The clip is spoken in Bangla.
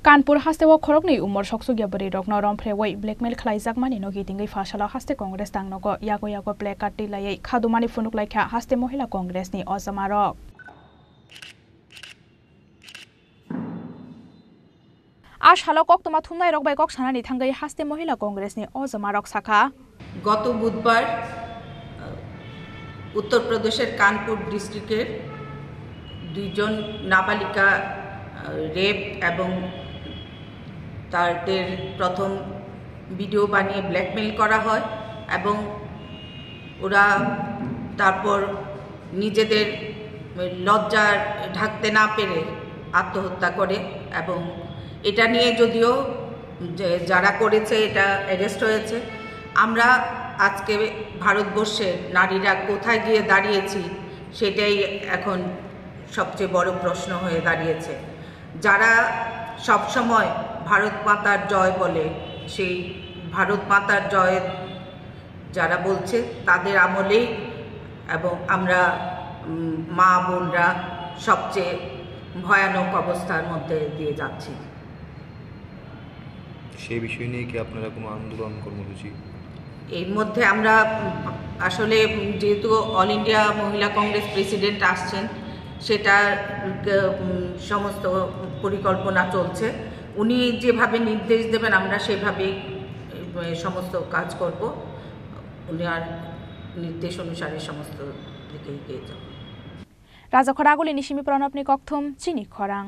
कानपुर हास्ते व खरकनि उमर सकसुगिया बरि रक नरम फ्रेवै ब्लैकमेल खलाइजाक मानि नगि तिंगै फासाला हास्ते कांग्रेस तांगनगो यागो यागो प्लेकार्ड तिलायै खादुमानि फुनुक लाइखा हास्ते महिला कांग्रेसनि अजमारक आशालक अक्टोमा थुमनाय रक बाइकक सानानि थांगै हास्ते महिला कांग्रेसनि अजमारक शाखा गत बुधवार उत्तर प्रदेशेर कानपुर डिस्ट्रिक्टेर दुइजन नाबालिका रेप एवं ताদের प्रथम ভিডিও বানিয়ে ব্ল্যাকমেল করা হয় এবং ওরা তারপর নিজেদের লজ্জা ঢাকতে না পেরে আত্মহত্যা করে এবং এটা নিয়ে যদিও যারা করেছে এটা অ্যারেস্ট হয়েছে। আমরা আজকে ভারতবর্ষের নারীরা কোথায় গিয়ে দাঁড়িয়েছি সেটাই এখন সবচেয়ে বড় প্রশ্ন হয়ে দাঁড়িয়েছে। যারা সব সময় ভারত মাতার জয় বলে সেই ভারত মাতার জয় যারা বলছে তাদের আমলেই এবং আমরা মা বোনরা সবচেয়ে ভয়ানক অবস্থার মধ্যে দিয়ে যাচ্ছি। সেই বিষয় নিয়ে কি আপনারা কোনো আন্দোলন কর্মসূচি? এর মধ্যে আমরা আসলে যেহেতু অল ইন্ডিয়া মহিলা কংগ্রেস প্রেসিডেন্ট আসছেন সেটা সমস্ত পরিকল্পনা চলছে। উনি যেভাবে নির্দেশ দেবেন আমরা সেভাবেই সমস্ত কাজ করব। উনার নির্দেশ অনুসারে সমস্ত দিকে এগিয়ে যাব। রাজা খরাগুলি নিশিমি প্রণবনি কক্থম চিনি খরাং।